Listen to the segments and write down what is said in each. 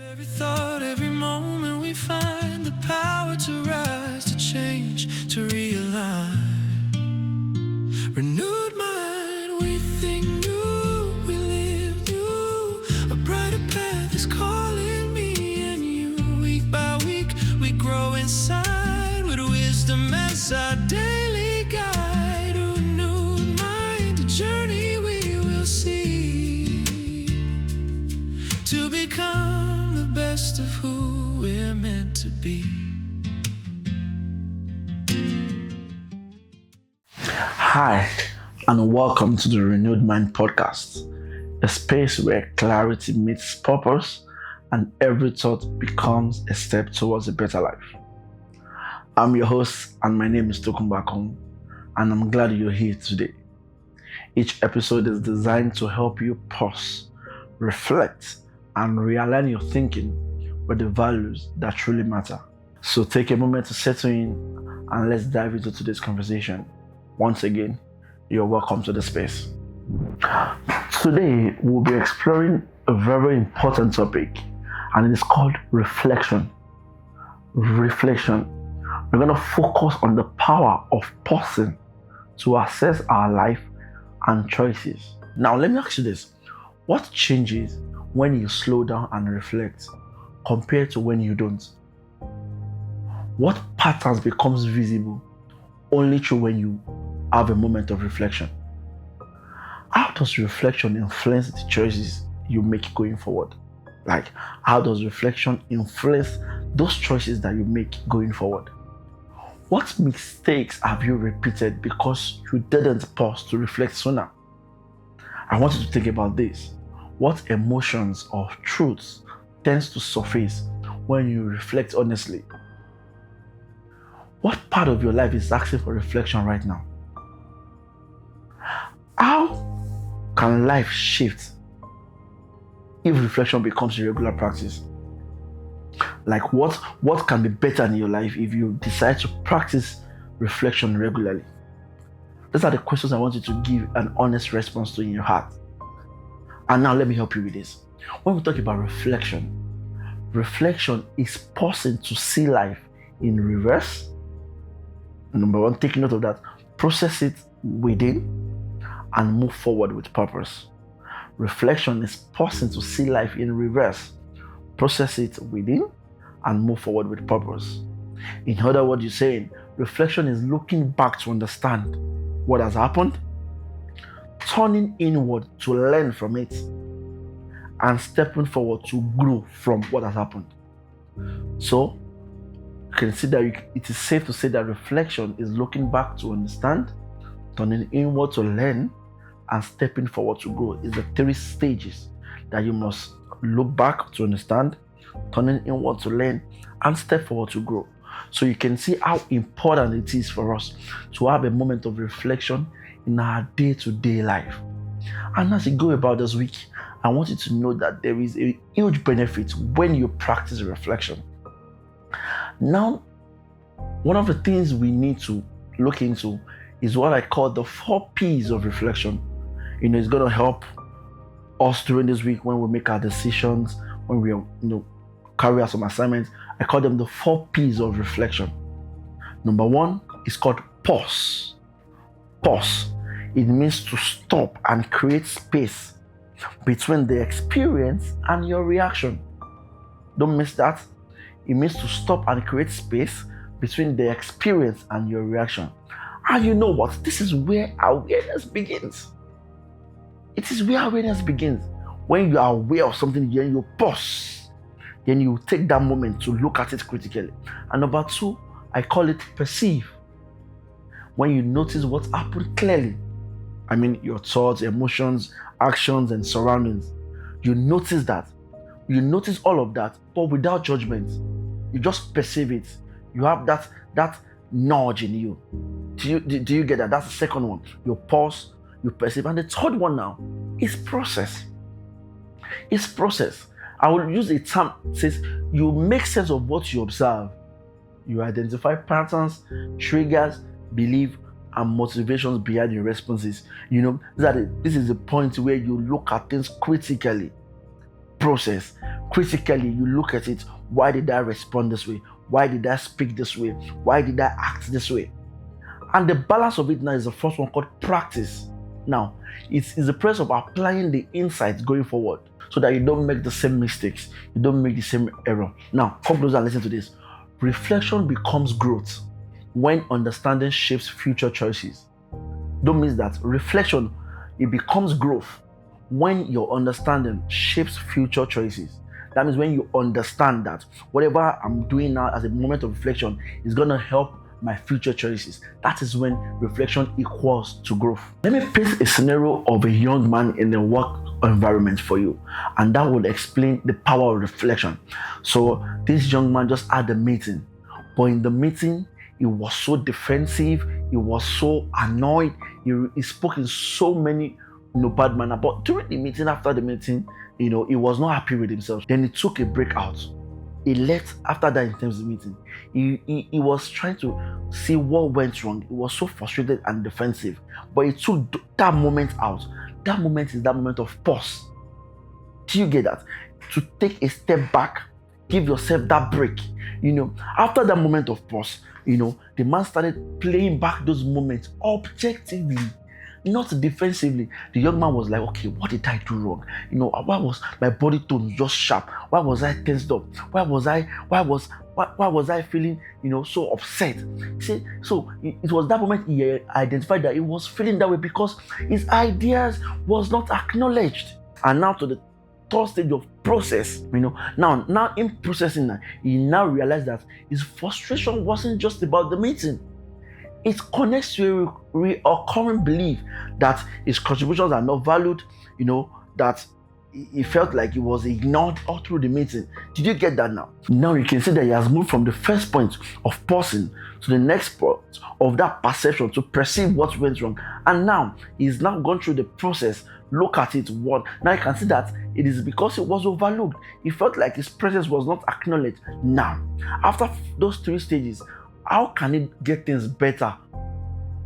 Every thought, every moment we find the power to rise, to change, to realign. Renewed mind, we think new, we live new. A brighter path is calling me and you. Week by week, we grow inside with wisdom as our daily guide. A renewed mind, a journey we will see to become the best of who we're meant to be. Hi, and welcome to the Renewed Mind Podcast, a space where clarity meets purpose and every thought becomes a step towards a better life. I'm your host, and my name is Tokumbakon, and I'm glad you're here today. Each episode is designed to help you pause, reflect, and realign your thinking with the values that truly matter. So take a moment to settle in and let's dive into today's conversation. Once again, you're welcome to the space. Today, we'll be exploring a very important topic, and it is called reflection. Reflection. We're going to focus on the power of pausing to assess our life and choices. Now, let me ask you this. What changes when you slow down and reflect compared to when you don't? What patterns becomes visible only through when you have a moment of reflection? How does reflection influence the choices you make going forward? Like, how does reflection influence those choices that you make going forward? What mistakes have you repeated because you didn't pause to reflect sooner? I want you to think about this. What emotions or truths tends to surface when you reflect honestly? What part of your life is asking for reflection right now? How can life shift if reflection becomes a regular practice? Like what can be better in your life if you decide to practice reflection regularly? These are the questions I want you to give an honest response to in your heart. And now let me help you with this. When we talk about reflection is pausing to see life in reverse. Number one, take note of that. Process it within and move forward with purpose. Reflection is pausing to see life in reverse. Process it within and move forward with purpose. In other words, you're saying reflection is looking back to understand what has happened, turning inward to learn from it, and stepping forward to grow from what has happened. So, you can see that it is safe to say that reflection is looking back to understand, turning inward to learn, and stepping forward to grow. It's the three stages that you must look back to understand, turning inward to learn, and step forward to grow. So you can see how important it is for us to have a moment of reflection in our day-to-day life. And as you go about this week, I want you to know that there is a huge benefit when you practice reflection. Now, one of the things we need to look into is what I call the 4 P's of reflection. It's going to help us during this week when we make our decisions, when we carry out some assignments. I call them the 4 P's of reflection. Number 1 is called pause. Pause. It means to stop and create space between the experience and your reaction. Don't miss that. It means to stop and create space between the experience and your reaction. And you know what? This is where awareness begins. It is where awareness begins. When you are aware of something, then you pause. Then you take that moment to look at it critically. And number 2, I call it perceive. When you notice what happened clearly. I mean, your thoughts, emotions, actions, and surroundings. You notice that. You notice all of that, but without judgment. You just perceive it. You have that nudge in you. Do you get that? That's the second one. You pause, you perceive. And the third one now is process. It's process. I will use a term that says you make sense of what you observe. You identify patterns, triggers, belief, and motivations behind your responses. This is the point where you look at things critically. process, critically you look at it. Why did I respond this way? Why did I speak this way? Why did I act this way? And the balance of it now is the first one called practice. Now, it's the process of applying the insights going forward so that you don't make the same mistakes, you don't make the same error. Now, come closer and listen to this. Reflection becomes growth when understanding shapes future choices. Don't miss that. Reflection, it becomes growth when your understanding shapes future choices. That means when you understand that whatever I'm doing now as a moment of reflection is going to help my future choices. That is when reflection equals to growth. Let me paint a scenario of a young man in a work environment for you, and that will explain the power of reflection. So this young man just had a meeting, but in the meeting he was so defensive, he was so annoyed, he spoke in so many bad manner. But during the meeting, after the meeting, he was not happy with himself. Then he took a break out. He left after that intense meeting. He was trying to see what went wrong. He was so frustrated and defensive. But he took that moment out. That moment is that moment of pause. Do you get that? To take a step back, give yourself that break. After that moment of pause, the man started playing back those moments objectively, not defensively. The young man was like, okay, what did I do wrong? Why was my body tone just sharp? Why was I tensed up? Why was I feeling, so upset? See, so it was that moment he identified that he was feeling that way because his ideas was not acknowledged. And now to the third stage of process, now in processing that, he now realized that his frustration wasn't just about the meeting. It connects to a recurring belief that his contributions are not valued, that he felt like he was ignored all through the meeting. Did you get that now? Now you can see that he has moved from the first point of pausing to the next point of that perception to perceive what went wrong. And now he's now gone through the process. Look at it. Now you can see that it is because it was overlooked. He felt like his presence was not acknowledged. Now, after those 3 stages, how can it get things better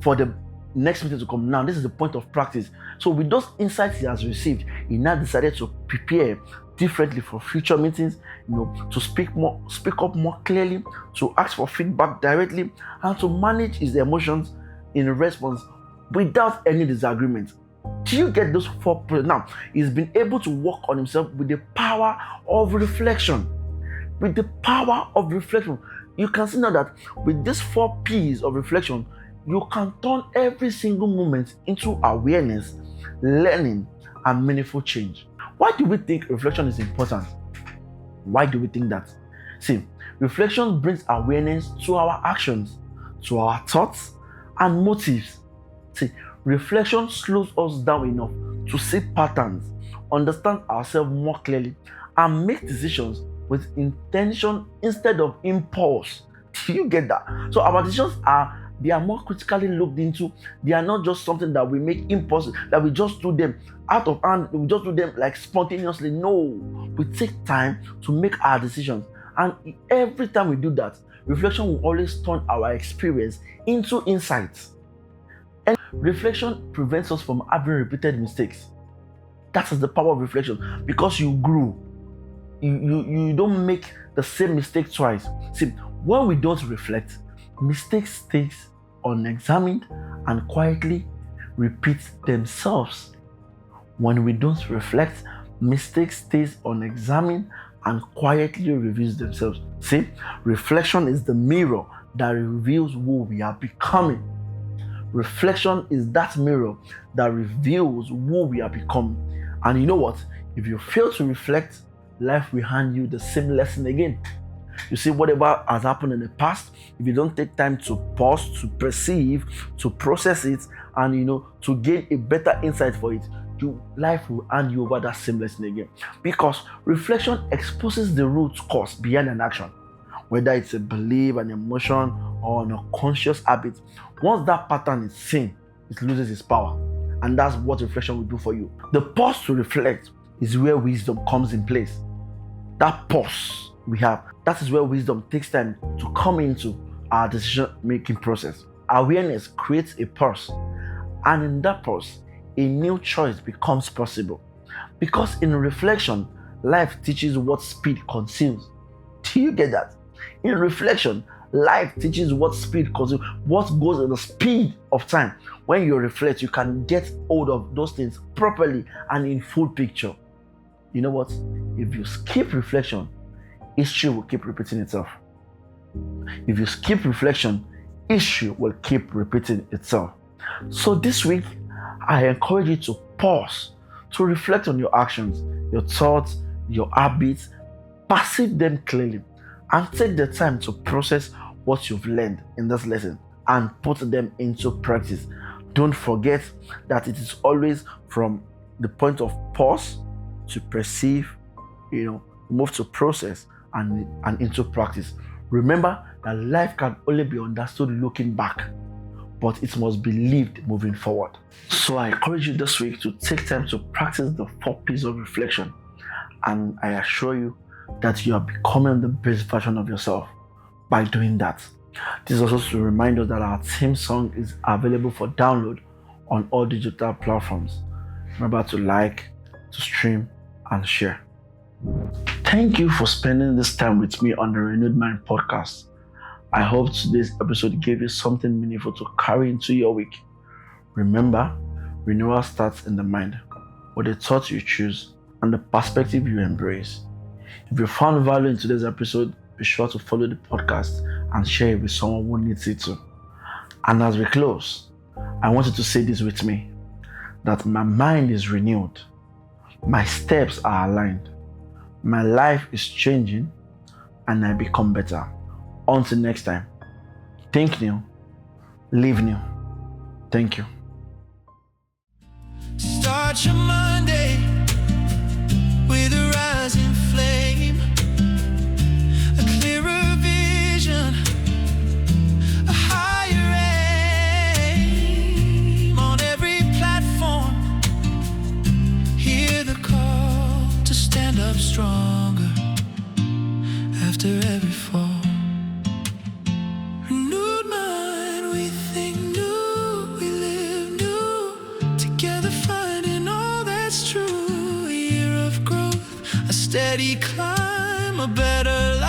for the next meeting to come? Now, this is the point of practice. So with those insights he has received, he now decided to prepare differently for future meetings, to speak up more clearly, to ask for feedback directly, and to manage his emotions in response without any disagreement. Do you get those 4 points? Now, he's been able to work on himself with the power of reflection. With the power of reflection. You can see now that with these 4 P's of reflection, you can turn every single moment into awareness, learning, and meaningful change. Why do we think reflection is important? Why do we think that? See, reflection brings awareness to our actions, to our thoughts, and motives. See, reflection slows us down enough to see patterns, understand ourselves more clearly, and make decisions with intention instead of impulse. Do you get that? So our decisions are more critically looked into. They are not just something that we make impulsive, that we just do them out of hand, we just do them like spontaneously. No, we take time to make our decisions. And every time we do that, reflection will always turn our experience into insights. And reflection prevents us from having repeated mistakes. That is the power of reflection, because you grew. You don't make the same mistake twice. See, when we don't reflect, mistakes stay unexamined and quietly repeat themselves. When we don't reflect, mistakes stay unexamined and quietly reveals themselves. See, reflection is the mirror that reveals who we are becoming. Reflection is that mirror that reveals who we are becoming. And you know what? If you fail to reflect, life will hand you the same lesson again. You see, whatever has happened in the past, if you don't take time to pause, to perceive, to process it, and to gain a better insight for it, life will hand you over that same lesson again. Because reflection exposes the root cause behind an action, whether it's a belief, an emotion, or an unconscious habit. Once that pattern is seen, it loses its power. And that's what reflection will do for you. The pause to reflect is where wisdom comes in place. That pause we have, that is where wisdom takes time to come into our decision-making process. Awareness creates a pause, and in that pause, a new choice becomes possible. Because in reflection, life teaches what speed conceals. Do you get that? In reflection, life teaches what speed conceals, what goes in the speed of time. When you reflect, you can get hold of those things properly and in full picture. You know what? If you skip reflection, history will keep repeating itself. If you skip reflection, history will keep repeating itself. So this week, I encourage you to pause, to reflect on your actions, your thoughts, your habits, perceive them clearly, and take the time to process what you've learned in this lesson and put them into practice. Don't forget that it is always from the point of pause to perceive, move to process and into practice. Remember that life can only be understood looking back, but it must be lived moving forward. So I encourage you this week to take time to practice the 4 P's of reflection, and I assure you that you are becoming the best version of yourself by doing that. This is also to remind us that our theme song is available for download on all digital platforms. Remember to like, to stream, and share. Thank you for spending this time with me on the Renewed Mind podcast. I hope today's episode gave you something meaningful to carry into your week. Remember, renewal starts in the mind, with the thoughts you choose and the perspective you embrace. If you found value in today's episode, be sure to follow the podcast and share it with someone who needs it too. And as we close, I want you to say this with me, that my mind is renewed, my steps are aligned, my life is changing, and I become better. Until next time, think new, live new. Thank you. Start your Monday with a rising flame, a clearer vision, a higher aim. On every platform, hear the call to stand up stronger after every fall. Renewed mind, we think new, we live new, together finding all that's true. A year of growth, a steady climb, a better life.